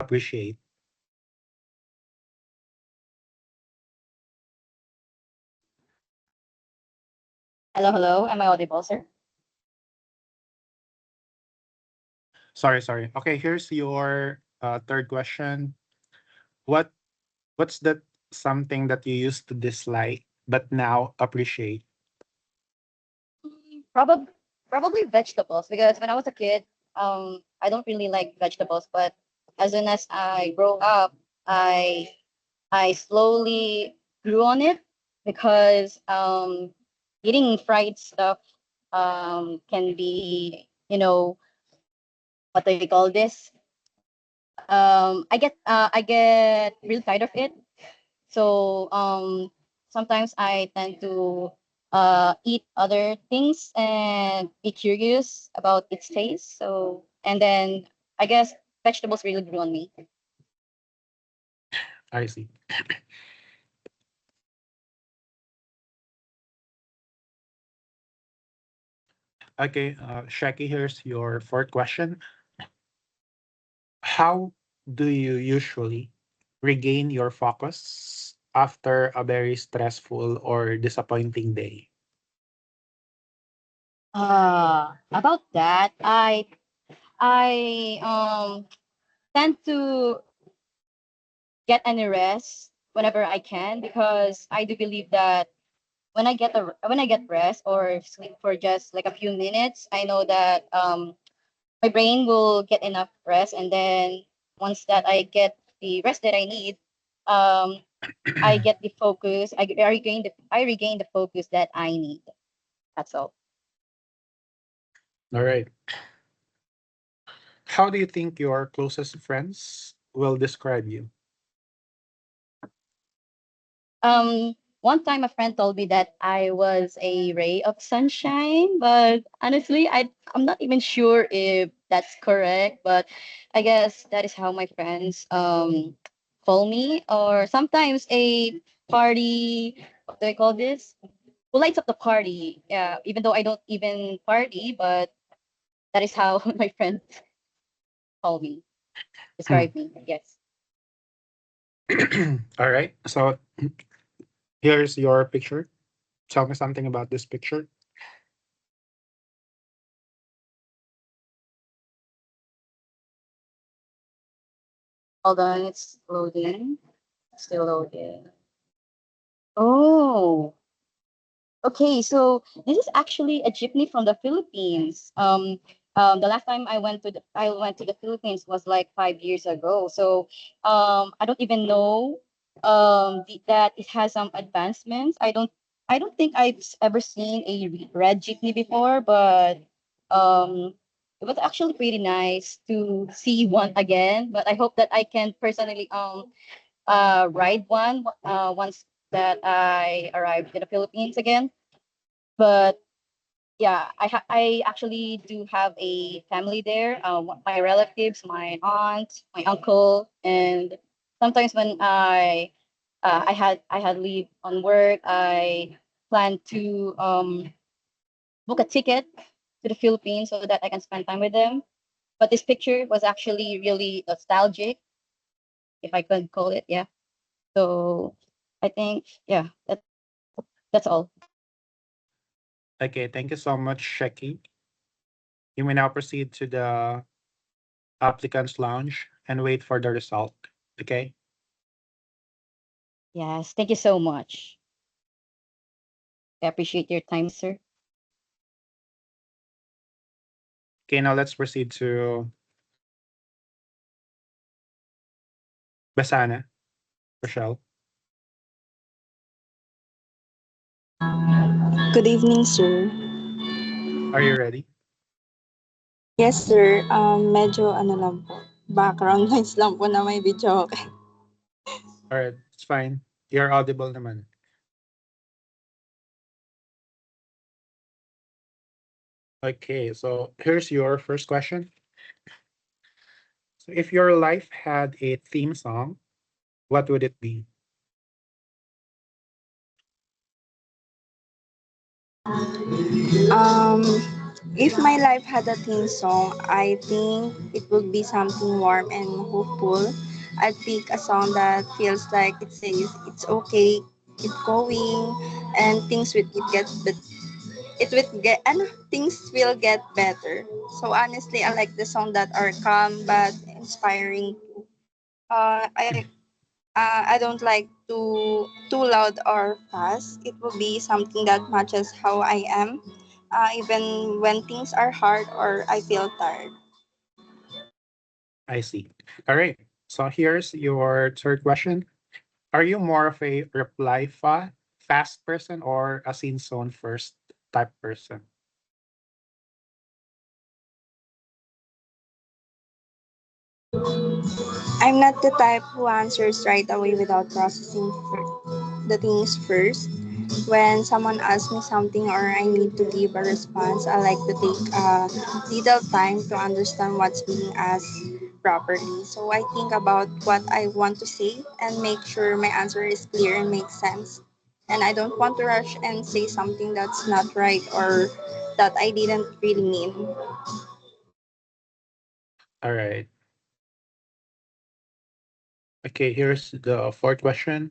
appreciate? Hello, hello. Am I audible, sir? Sorry. Okay, here's your third question. What what's that something that you used to dislike but now appreciate? Probably, probably vegetables because when I was a kid, I don't really like vegetables. But as soon as I grow up, I I slowly grew on it because eating fried stuff can be, what do you call this? I get real tired of it. So sometimes I tend to eat other things and be curious about its taste. So and then I guess vegetables really grew on me. I see. Okay, Shaki, here's your fourth question. How do you usually regain your focus after a very stressful or disappointing day? About that, I tend to get any rest whenever I can because I do believe that when I get rest or sleep for just like a few minutes, I know that my brain will get enough rest, and then once that I get the rest that I need, um, I get the focus. I regain the focus that I need. That's all. All right. How do you think your closest friends will describe you? One time a friend told me that I was a ray of sunshine, but honestly, I'm not even sure if that's correct. But I guess that is how my friends call me, or sometimes a party. What do I call this? Who lights up the party? Yeah, even though I don't even party, but that is how my friends call me, Hmm. describe me. Yes. All right. So here's your picture. Tell me something about this picture. Hold on, it's loading. Still loading. Oh. Okay, so this is actually a jeepney from the Philippines. The last time I went to the Philippines was like 5 years ago. So I don't even know that it has some advancements. I don't think ever seen a red jeepney before, but um, it was actually pretty nice to see one again. But I hope that I can personally ride one once that I arrived in the Philippines again. But yeah, I actually do have a family there. My relatives, my aunt, my uncle, and sometimes when I had leave on work, I plan to book a ticket to the Philippines so that I can spend time with them. But this picture was actually really nostalgic, if I could call it. Yeah. So I think yeah, that's all. Okay, thank you so much, Sheki. You may now proceed to the applicant's lounge and wait for the result. Okay. Yes, thank you so much. I appreciate your time, sir. Okay, now let's proceed to Basana, Rochelle. Good evening, sir. Are you ready? Yes, sir. Medyo ano lang po, background noise lang po na may video. Okay. All right, it's fine. You're audible naman. Okay, so here's your first question. So if your life had a theme song, what would it be? Um, If my life had a theme song, I think it would be something warm and hopeful. I'd pick a song that feels like it says it's okay, keep going, and things will get but it will get and things will get better. So honestly, I like the song that are calm but inspiring. I don't like too loud or fast. It will be something that matches how I am, even when things are hard or I feel tired. I see. All right. So here's your third question. Are you more of a fast person or a scene zone first type person? I'm not the type who answers right away without processing the things first. When someone asks me something or I need to give a response, I like to take a little time to understand what's being asked properly. So I think about what I want to say and make sure my answer is clear and makes sense. And I don't want to rush and say something that's not right or that I didn't really mean. All right. Okay, here's the fourth question.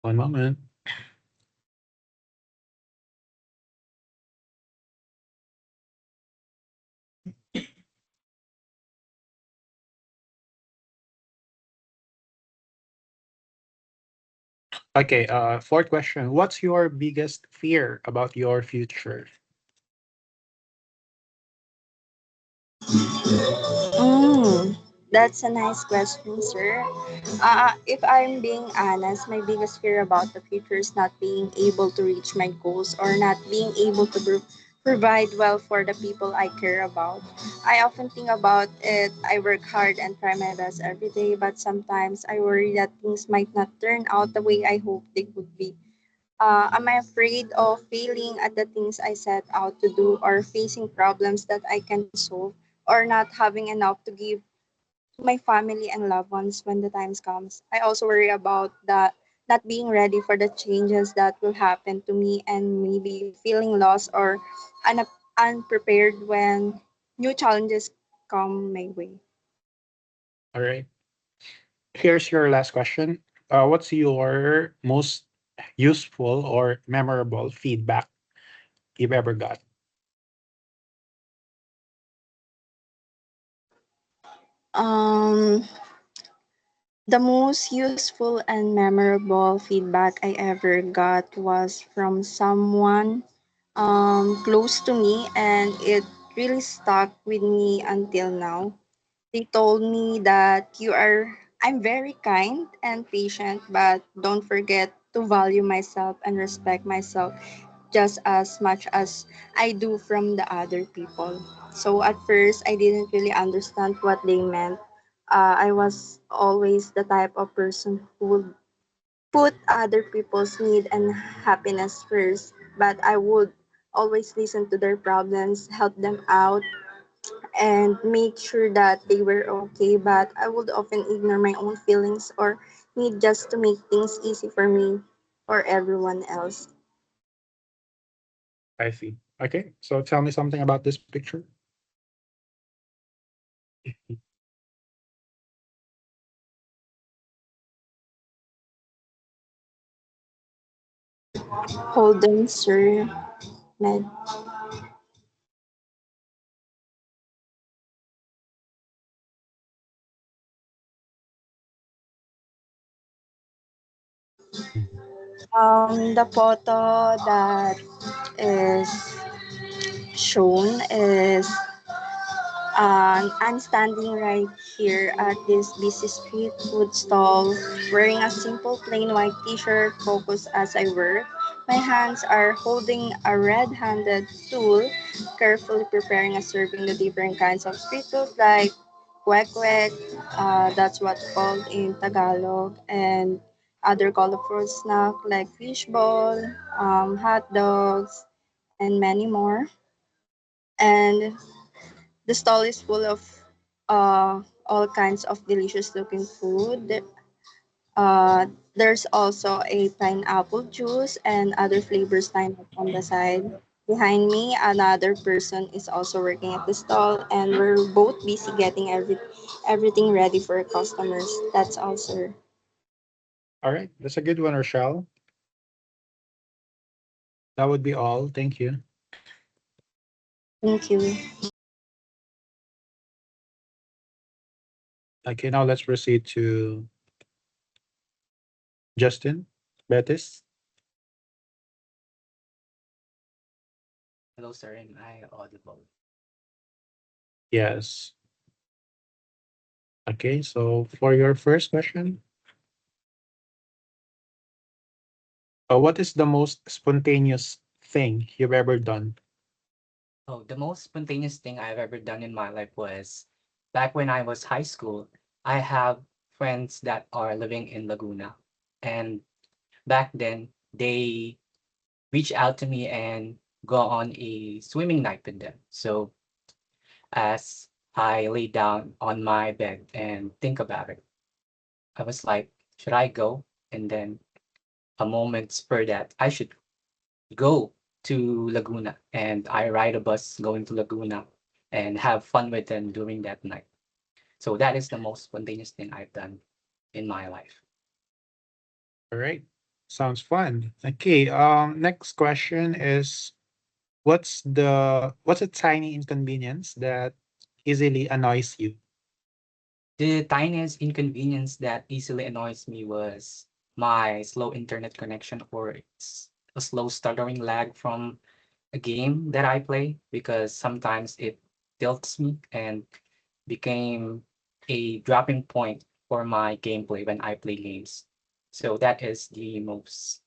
One moment. Okay, fourth question. What's your biggest fear about your future? Mm, that's a nice question, sir. If I'm being honest, my biggest fear about the future is not being able to reach my goals or not being able to provide well for the people I care about. I often think about it. I work hard and try my best every day, but sometimes I worry that things might not turn out the way I hope they could be. Am I afraid of failing at the things I set out to do or facing problems that I can solve or not having enough to give to my family and loved ones when the times comes. I also worry about the not being ready for the changes that will happen to me and maybe feeling lost or unprepared when new challenges come my way. All right. Here's your last question. What's your most useful or memorable feedback you've ever got? Um, the most useful and memorable feedback I ever got was from someone close to me, and it really stuck with me until now. They told me that I'm very kind and patient, but don't forget to value myself and respect myself just as much as I do from the other people. So at first, I didn't really understand what they meant. I was always the type of person who would put other people's need and happiness first, but I would always listen to their problems, help them out, and make sure that they were okay. But I would often ignore my own feelings or need just to make things easy for me or everyone else. I see. Okay, so tell me something about this picture. Hold on, sir. Med. The photo that is shown is I'm standing right here at this busy street food stall wearing a simple plain white t-shirt focused as I work. My hands are holding a red-handed tool, carefully preparing and serving the different kinds of street food like kwek-kwek, that's what's called in Tagalog, and other colorful snack like fishball, hot dogs, and many more. And the stall is full of all kinds of delicious looking food. Uh, there's also a pineapple juice and other flavors lined up on the side. Behind me, another person is also working at the stall, and we're both busy getting everything ready for customers. That's all, sir. All right, that's a good one, Rochelle. That would be all. Thank you. Thank you. Okay, now let's proceed to Justin Betis. Hello, sir. Am I audible? Yes. Okay, so for your first question, what is the most spontaneous thing you've ever done? Oh, the most spontaneous thing I've ever done in my life was back when I was high school. I have friends that are living in Laguna. And back then, they reached out to me and go on a swimming night with them. So as I lay down on my bed and think about it, I was like, should I go? And then a moment spurred that I should go to Laguna, and I ride a bus going to Laguna and have fun with them during that night. So that is the most spontaneous thing I've done in my life. All right, sounds fun. Okay, next question is what's a tiny inconvenience that easily annoys you? The tiniest inconvenience that easily annoys me was my slow internet connection or a slow stuttering lag from a game that I play because sometimes it tilts me and became a dropping point for my gameplay when I play games. So that is the most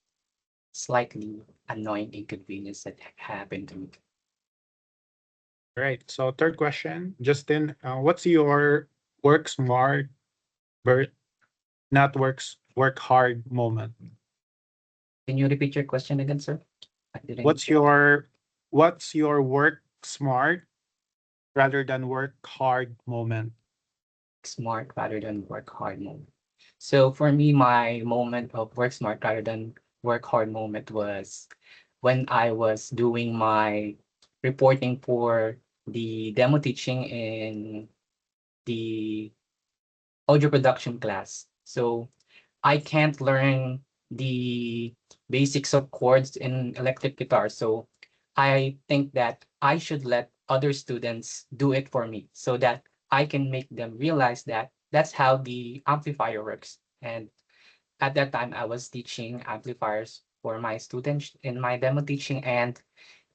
slightly annoying inconvenience that happened to me. All right, so third question, Justin, what's your work smart but not work hard moment? Can you repeat your question again, sir? I didn't What's your what's your work smart rather than work hard moment? smart rather than work hard moment. So for me, my moment of work smart rather than work hard moment was when I was doing my reporting for the demo teaching in the audio production class. So I can't learn the basics of chords in electric guitar. So I think that I should let other students do it for me so that I can make them realize that that's how the amplifier works. And at that time, I was teaching amplifiers for my students in my demo teaching. And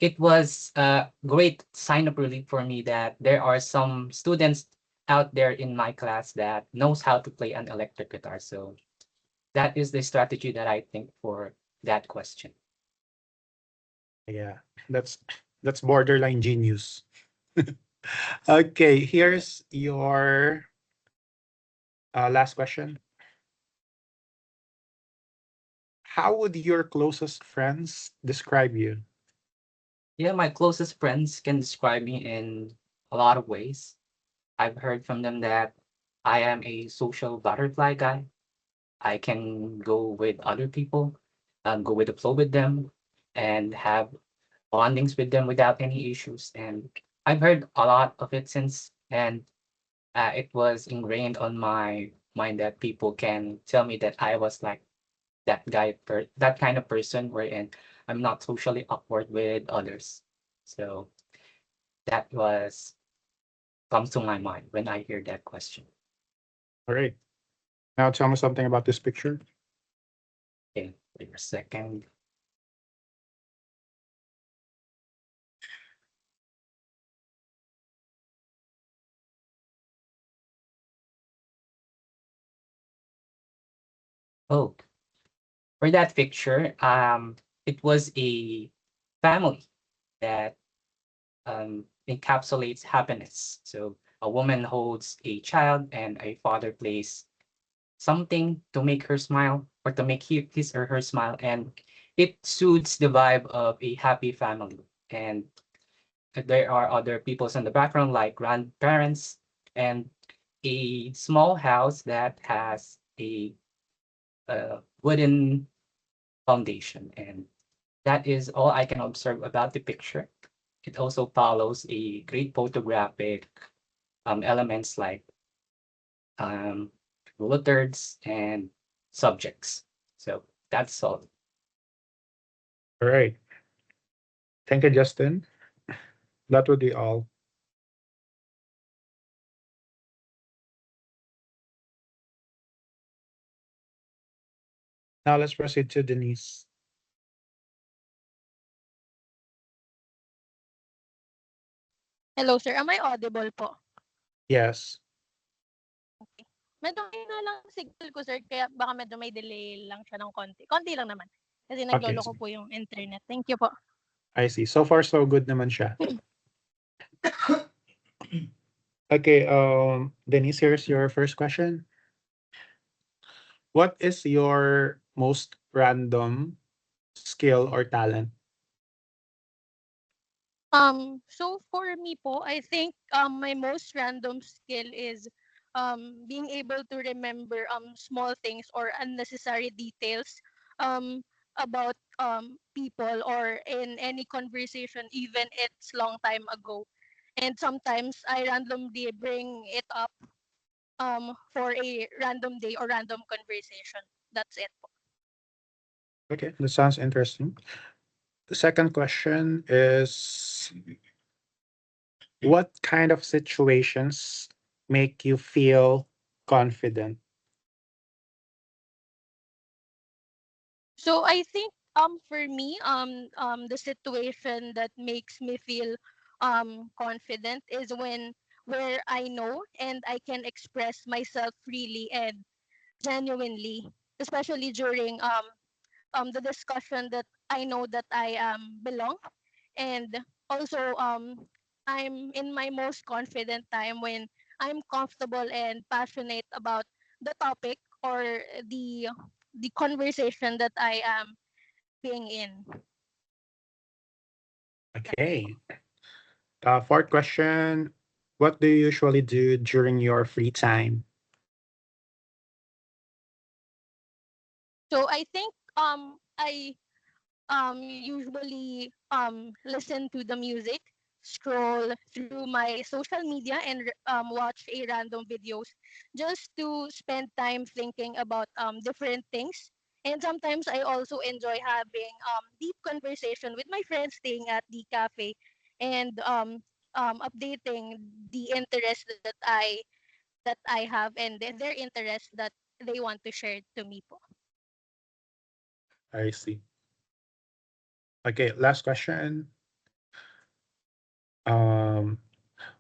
it was a great sign of relief for me that there are some students out there in my class that knows how to play an electric guitar. So that is the strategy that I think for that question. Yeah, that's that's borderline genius. Okay, here's your last question. How would your closest friends describe you? Yeah, my closest friends can describe me in a lot of ways. I've heard from them that I am a social butterfly guy. I can go with other people, go with the flow with them, and have bondings with them without any issues. And I've heard a lot of it since, and it was ingrained on my mind that people can tell me that I was like that kind of person wherein I'm not socially awkward with others. So that was comes to my mind when I hear that question. All right. Now tell me something about this picture. Okay, wait a second. Oh, for that picture, it was a family that encapsulates happiness. So a woman holds a child and a father plays something to make her smile or to make his or her smile. And it suits the vibe of a happy family. And there are other peoples in the background like grandparents and a small house that has a wooden foundation, and that is all I can observe about the picture. It also follows a great photographic elements like um, rule of thirds and subjects. So that's all. All right. Thank you, Justin. That would be all. Now let's proceed to Denise. Hello sir, am I audible po? Yes. Okay. Medyo mahina lang ang signal ko sir, kaya baka medyo may delay lang siya ng konti. Konti lang naman. Kasi Okay. nagloloko po yung internet. Thank you po. I see. So far, so good naman siya. Okay, Denise, here's your first question. What is your most random skill or talent? So for me po, I think my most random skill is being able to remember small things or unnecessary details um about people or in any conversation, even it's long time ago. And sometimes I randomly bring it up for a random day or random conversation. That's it po. Okay, that sounds interesting. The second question is, what kind of situations make you feel confident? So I think for me the situation that makes me feel confident is when where I know and I can express myself freely and genuinely, especially during the discussion that I know that I belong. And also I'm in my most confident time when I'm comfortable and passionate about the topic or the conversation that I am being in. That's it. Okay. Fourth question, what do you usually do during your free time? So I think I usually listen to the music, scroll through my social media, and watch a random videos just to spend time thinking about different things. And sometimes I also enjoy having deep conversation with my friends, staying at the cafe, and updating the interest that I have and their interest that they want to share to me po. I see. Okay, last question. Um,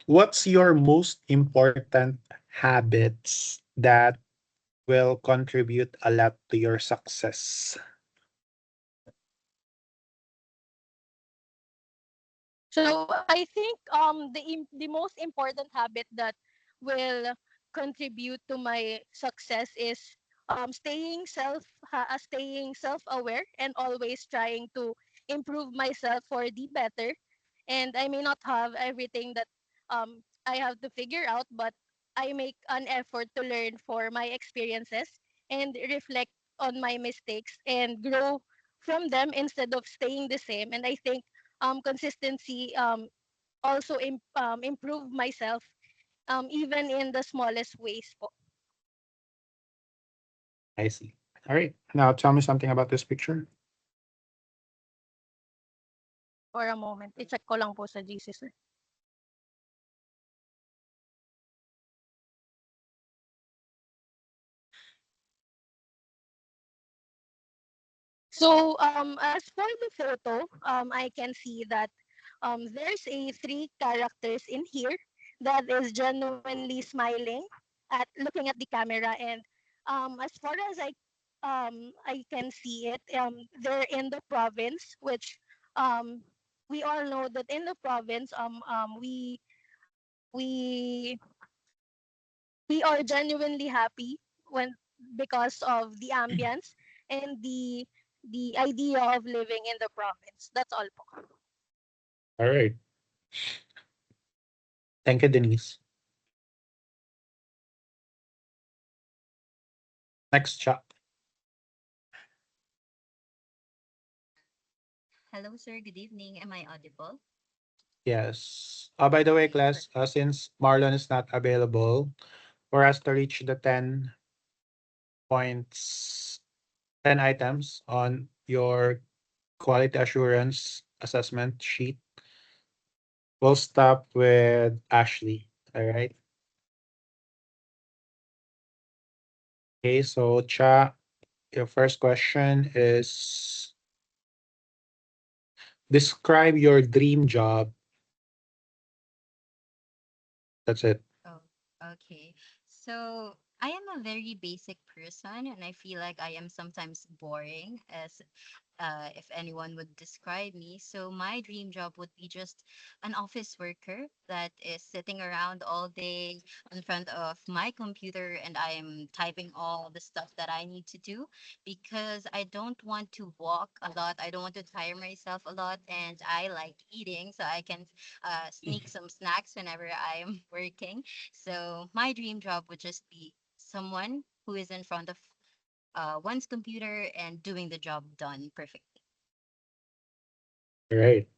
what's your most important habits that will contribute a lot to your success? So I think the most important habit that will contribute to my success is staying self aware and always trying to improve myself for the better. And I may not have everything that I have to figure out, but I make an effort to learn for my experiences and reflect on my mistakes and grow from them instead of staying the same. And I think consistency also improve myself even in the smallest ways po. I see. All right. Now tell me something about this picture. For a moment. I-check ko lang po sa GC, sir. So as for the photo, I can see that there's a three characters in here that is genuinely smiling at looking at the camera. And as far as I can see it, they're in the province, which um, we all know that in the province, we we are genuinely happy when because of the ambience and the idea of living in the province. That's all po. All right. Thank you, Denise. Next chat. Hello, sir. Good evening. Am I audible? Yes. By the way, class, Perfect. since Marlon is not available, for us to reach the 10 points, 10 items on your quality assurance assessment sheet, we'll stop with Ashley. All right. Okay. So, Cha, your first question is describe your dream job. That's it. Oh, okay. So I am a very basic person, and I feel like I am sometimes boring, as if anyone would describe me. So my dream job would be just an office worker that is sitting around all day in front of my computer, and I am typing all the stuff that I need to do because I don't want to walk a lot. I don't want to tire myself a lot, and I like eating, so I can sneak some snacks whenever I am working. So my dream job would just be someone who is in front of one's computer and doing the job done perfectly. All right.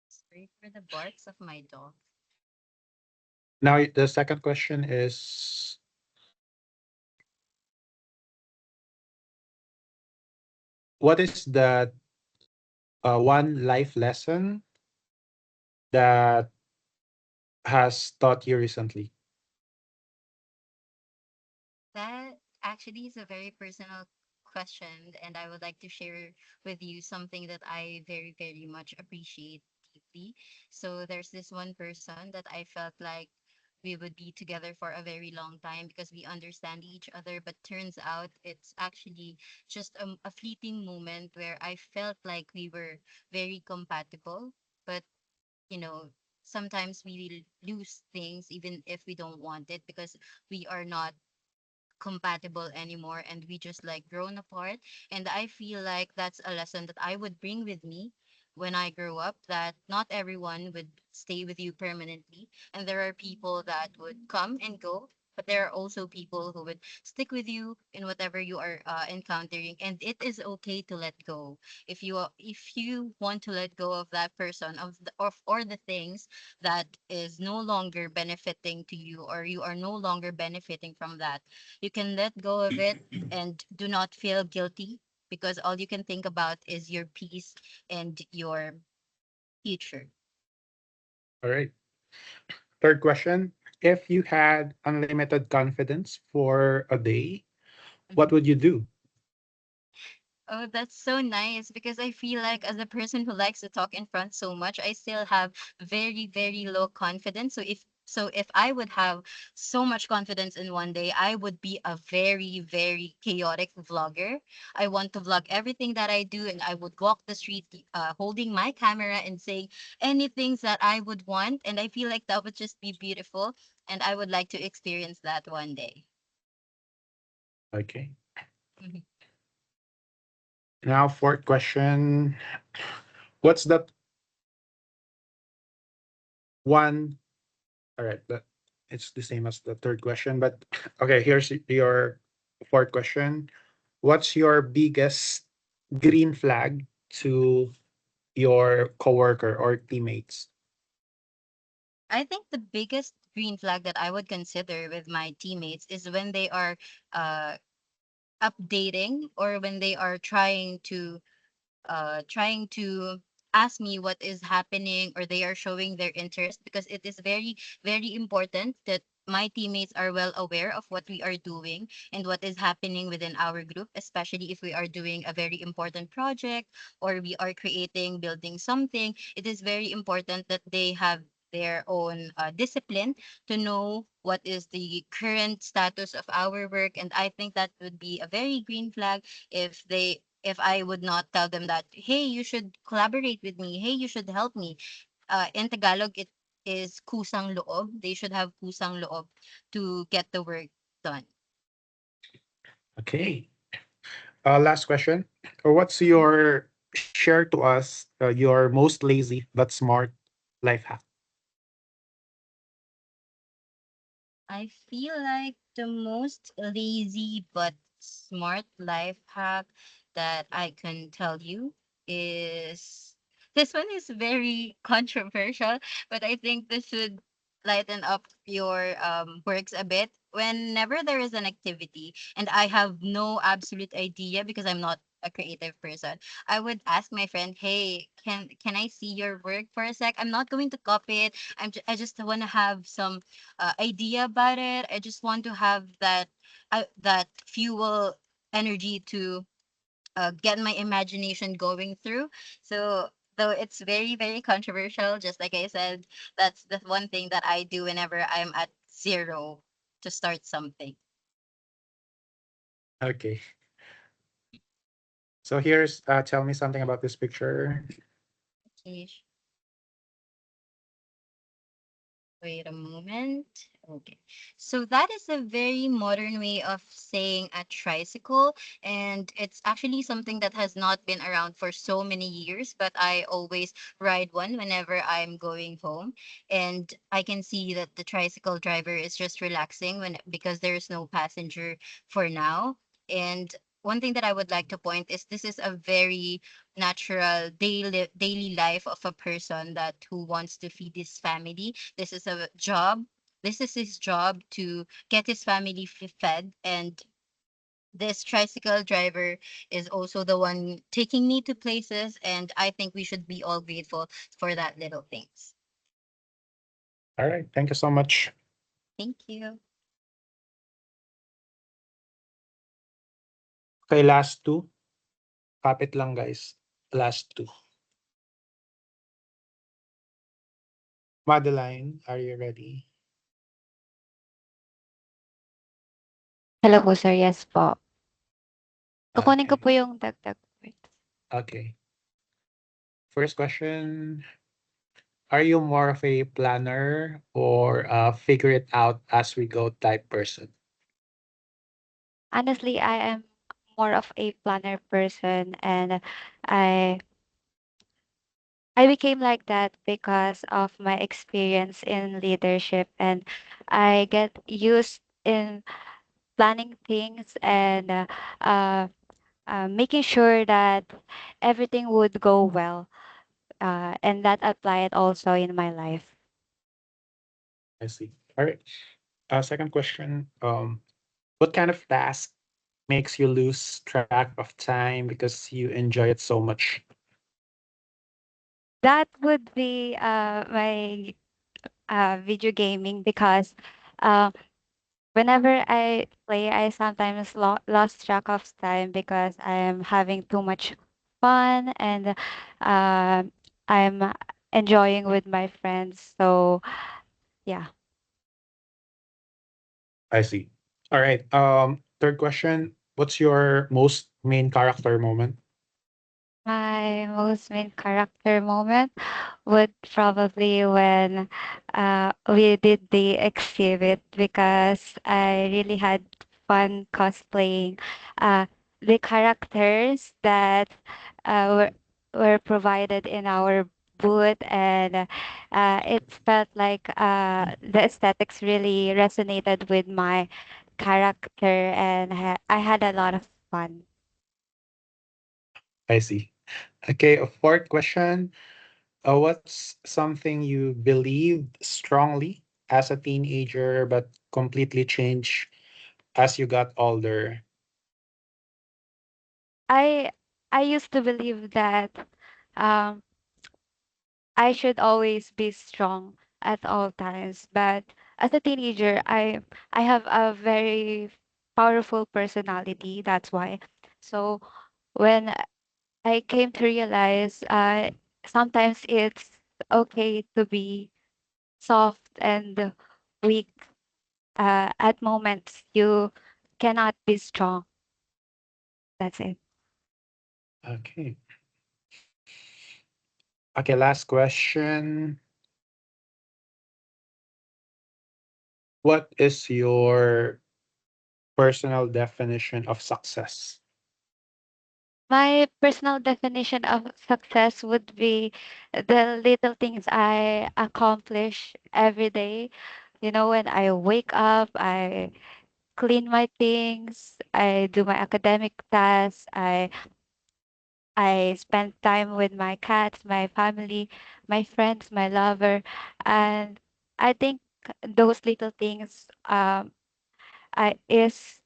Sorry for the barks of my dog. Now, the second question is what is the one life lesson that has taught you recently? That actually is a very personal question, and I would like to share with you something that I very, very much appreciate deeply. So there's this one person that I felt like we would be together for a very long time because we understand each other, but turns out it's actually just a fleeting moment where I felt like we were very compatible. But you know, sometimes we lose things even if we don't want it because we are not compatible anymore and we just like grown apart. And I feel like that's a lesson that I would bring with me when I grow up, that not everyone would stay with you permanently, and there are people that would come and go, but there are also people who would stick with you in whatever you are encountering, and it is okay to let go. If you want to let go of that person, or the things that is no longer benefiting to you, or you are no longer benefiting from that, you can let go of it and do not feel guilty because all you can think about is your peace and your future. All right. Third question. If you had unlimited confidence for a day, what Mhm. would you do? Oh, that's so nice because I feel like as a person who likes to talk in front so much, I still have very, very low confidence. So if I would have so much confidence in one day, I would be a very, very chaotic vlogger. I want to vlog everything that I do, and I would walk the street holding my camera and saying anything that I would want. And I feel like that would just be beautiful. And I would like to experience that one day. Okay. Mhm. Now, fourth question. What's that one? All right. It's the same as the third question, but okay, here's your fourth question. What's your biggest green flag to your coworker or teammates? I think the biggest green flag that I would consider with my teammates is when they are uh, updating, or when they are trying to ask me what is happening, or they are showing their interest, because it is very, very important that my teammates are well aware of what we are doing and what is happening within our group, especially if we are doing a very important project or we are building something. It is very important that they have their own discipline to know what is the current status of our work. And I think that would be a very green flag if I would not tell them that, hey, you should collaborate with me, hey, you should help me. In Tagalog, it is kusang loob. They should have kusang loob to get the work done. Okay. Last question. What's Mhm. your share to us your most lazy but smart life hack? I feel like the most lazy but smart life hack that I can tell you is this one is very controversial, but I think this should lighten up your works a bit. Whenever there is an activity and I have no absolute idea because I'm not a creative person, I would ask my friend, "Hey, can I see your work for a sec? I'm not going to copy it. I just want to have some idea about it. I just want to have that fuel energy to get my imagination going through." So though it's very very controversial, just like I said, that's the one thing that I do whenever I'm at zero to start something. Okay. So here's tell me something about this picture. Okay, wait a moment. Okay. So that is a very modern way of saying a tricycle. And it's actually something that has not been around for so many years, but I always ride one whenever I'm going home. And I can see that the tricycle driver is just relaxing when because there's no passenger for now. And one thing that I would like to point is this is a very natural daily life of a person that who wants to feed his family. This is a job. This is his job to get his family fed, and this tricycle driver is also the one taking me to places, and I think we should be all grateful for that little things. All right. Thank you so much. Thank you. Okay, last two. Kapit lang guys. Last two. Madeline, are you ready? Hello po sir, yes po. Kukunin ko Okay. po yung dagdag points. Okay. First question. Are you more of a planner or figure it out as we go type person? Honestly, I am more of a planner person, and I I became like that because of my experience in leadership, and I get used in planning things and uh, making sure that everything would go well, and that applied also in my life. I see. All right. Second question. What kind of task makes you lose track of time because you enjoy it so much? That would be my video gaming because uh, whenever I play, I sometimes lost track of time because I am having too much fun and I'm enjoying with my friends. So yeah, I see. All right. Third question. What's your most main character moment? my most main character moment would probably when we did the exhibit because I really had fun cosplaying the characters that were provided in our booth, and it felt like the aesthetics really resonated with my character, and I had a lot of fun. I see. Okay. A fourth question. What's something you believed strongly as a teenager but completely changed as you got older? I I used to believe that um, I should always be strong at all times, but as a teenager, I have a very powerful personality. That's why. So when I came to realize, sometimes it's okay to be soft and weak. At moments, you cannot be strong. That's it. Okay. Okay. Last question. What is your personal definition of success? My personal definition of success would be the little things I accomplish every day. You know, when I wake up, I clean my things, I do my academic tasks, I I spend time with my cats, my family, my friends, my lover, and I think those little things is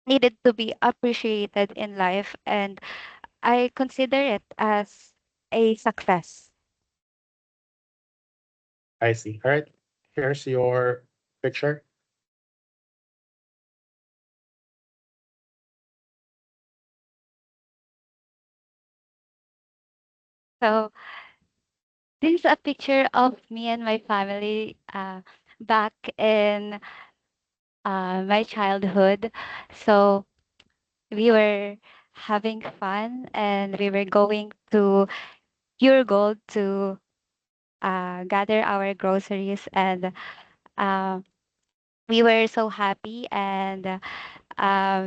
needed to be appreciated in life, and I consider it as a success. I see. All right. Here's your picture. So this is a picture of me and my family back in my childhood. So we were having fun and we were going to Pure Gold to gather our groceries, and uh, we were so happy. And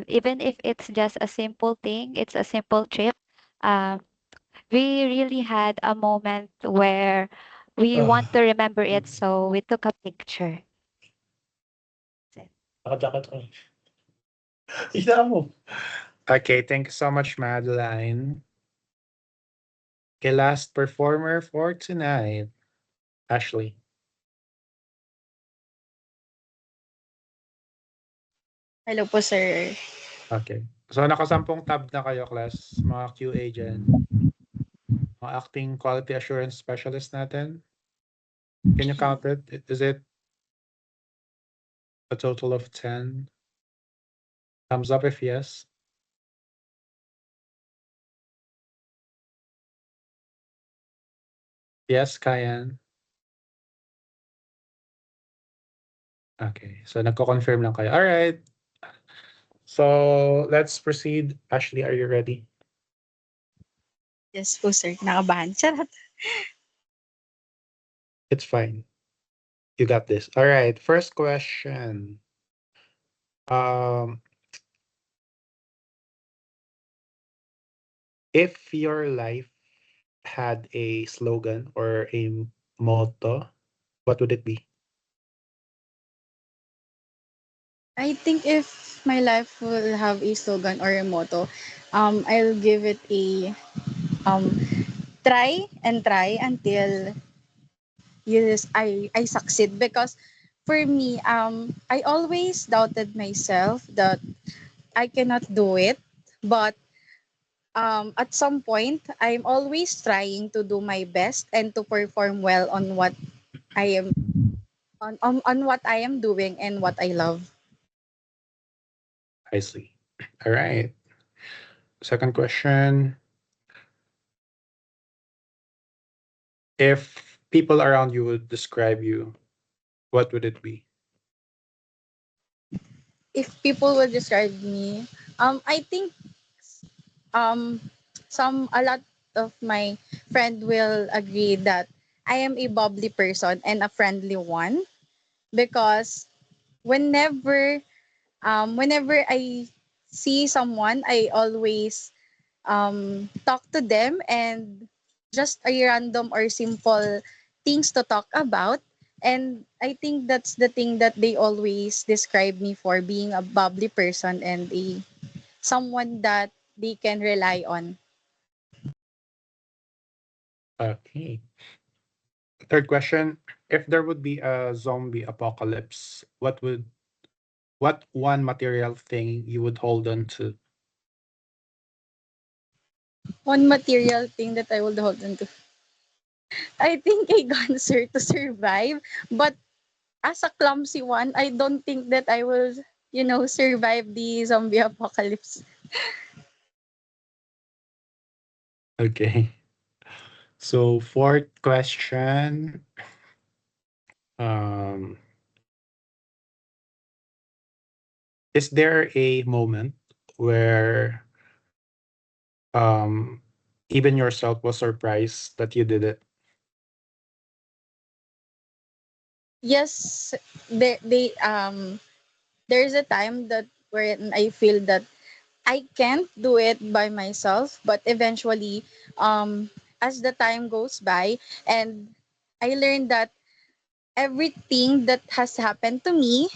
even if it's just a simple thing, it's a simple trip. Uh, we really had a moment where we want to remember it, so we took a picture. That's it. Nakajakot ko. Ina mo. Okay, thank you so much, Madeline. Okay, last performer for tonight, Ashley. Hello po, sir. Okay. So nakasampung tab na kayo, class, mga QA dyan. Mga acting quality assurance specialist natin. Can you count it? Is it a total of 10? Thumbs up if yes. Yes, Kayan. Okay. So nagko-confirm lang kayo. All right. So let's proceed. Ashley, are you ready? Yes po, sir. Nakabahan. Charot. It's fine. You got this. All right. First question. Um, if your life had a slogan or a motto, what would it be? I think if my life will have a slogan or a motto, I'll give it a um, try and try until yes, I succeed. Because for me, I always doubted myself that I cannot do it. But at some point, I'm always trying to do my best and to perform well on what I am on what I am doing and what I love. I see. All right. Second question. If people around you would describe you, what would it be? If people will describe me, I think um a lot of my friend will agree that I am a bubbly person and a friendly one. Because whenever whenever I see someone, I always talk to them, and just a random or simple things to talk about. And I think that's the thing that they always describe me for, being a bubbly person and a someone that they can rely on. Okay. Third question. If there would be a zombie apocalypse, what one material thing you would hold on to? One material thing that I will hold on to, I think a gun, sir, to survive. But as a clumsy one, I don't think that I will, survive the zombie apocalypse. Okay. So fourth question. Um, is there a moment where um even yourself was surprised that you did it? Yes, there's a time that wherein I feel that I can't do it by myself, but eventually, as the time goes by, and I learned that everything that has happened to me,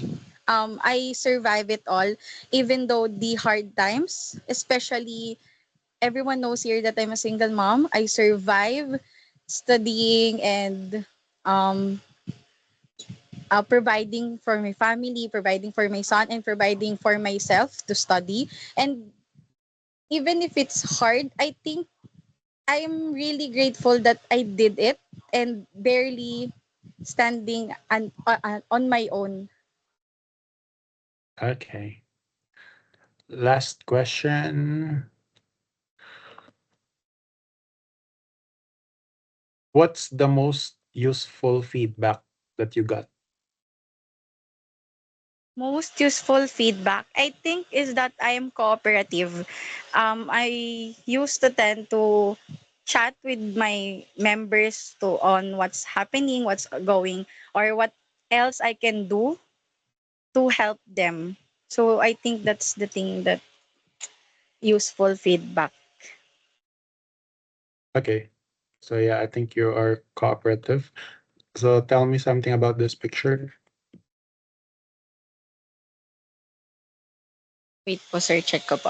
I survive it all, even though the hard times, especially everyone knows here that I'm a single mom. I survive studying and um, providing for my family, providing for my son, and providing for myself to study. And even if it's hard, I think I'm really grateful that I did it and barely standing on my own. Okay. Last question. What's the most useful feedback that you got? Most useful feedback, I think, is that I am cooperative. I used to tend to chat with my members to on what's happening, what's going, or what else I can do to help them. So I think that's the thing that useful feedback. Okay. So yeah, I think you are cooperative. So tell me something about this picture. Wait po, sir, check ko po.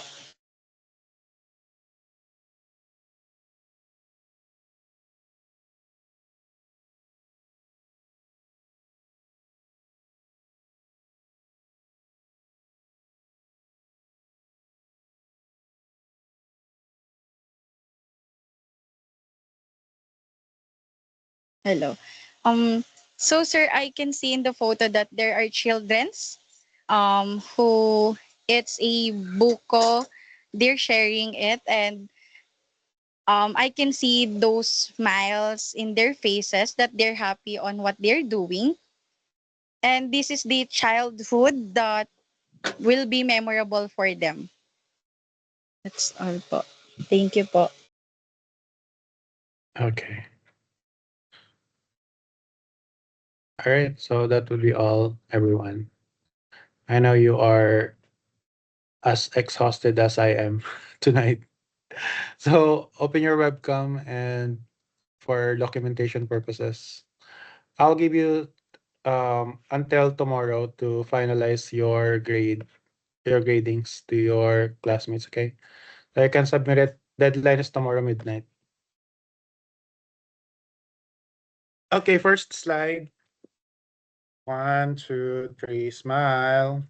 Hello. So sir, I can see in the photo that there are childrens who it's a buko. They're sharing it, and I can see those smiles in their faces that they're happy on what they're doing. And this is the childhood that will be memorable for them. That's all po. Thank you po. Okay. All right. So that would be all, everyone. I know you are as exhausted as I am tonight. So open your webcam and for documentation purposes, I'll give you until tomorrow to finalize your gradings to your classmates, okay? So you can submit it. Deadline is tomorrow midnight. Okay, first slide. One, two, three, smile.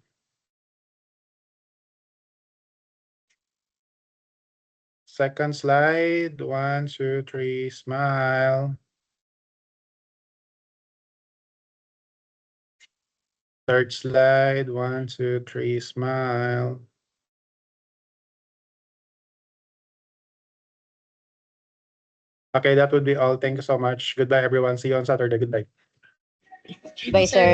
Second slide. One, two, three, smile. Third slide. One, two, three, smile. Okay, that would be all. Thank you so much. Goodbye, everyone. See you on Saturday. Goodbye. Bye, sir.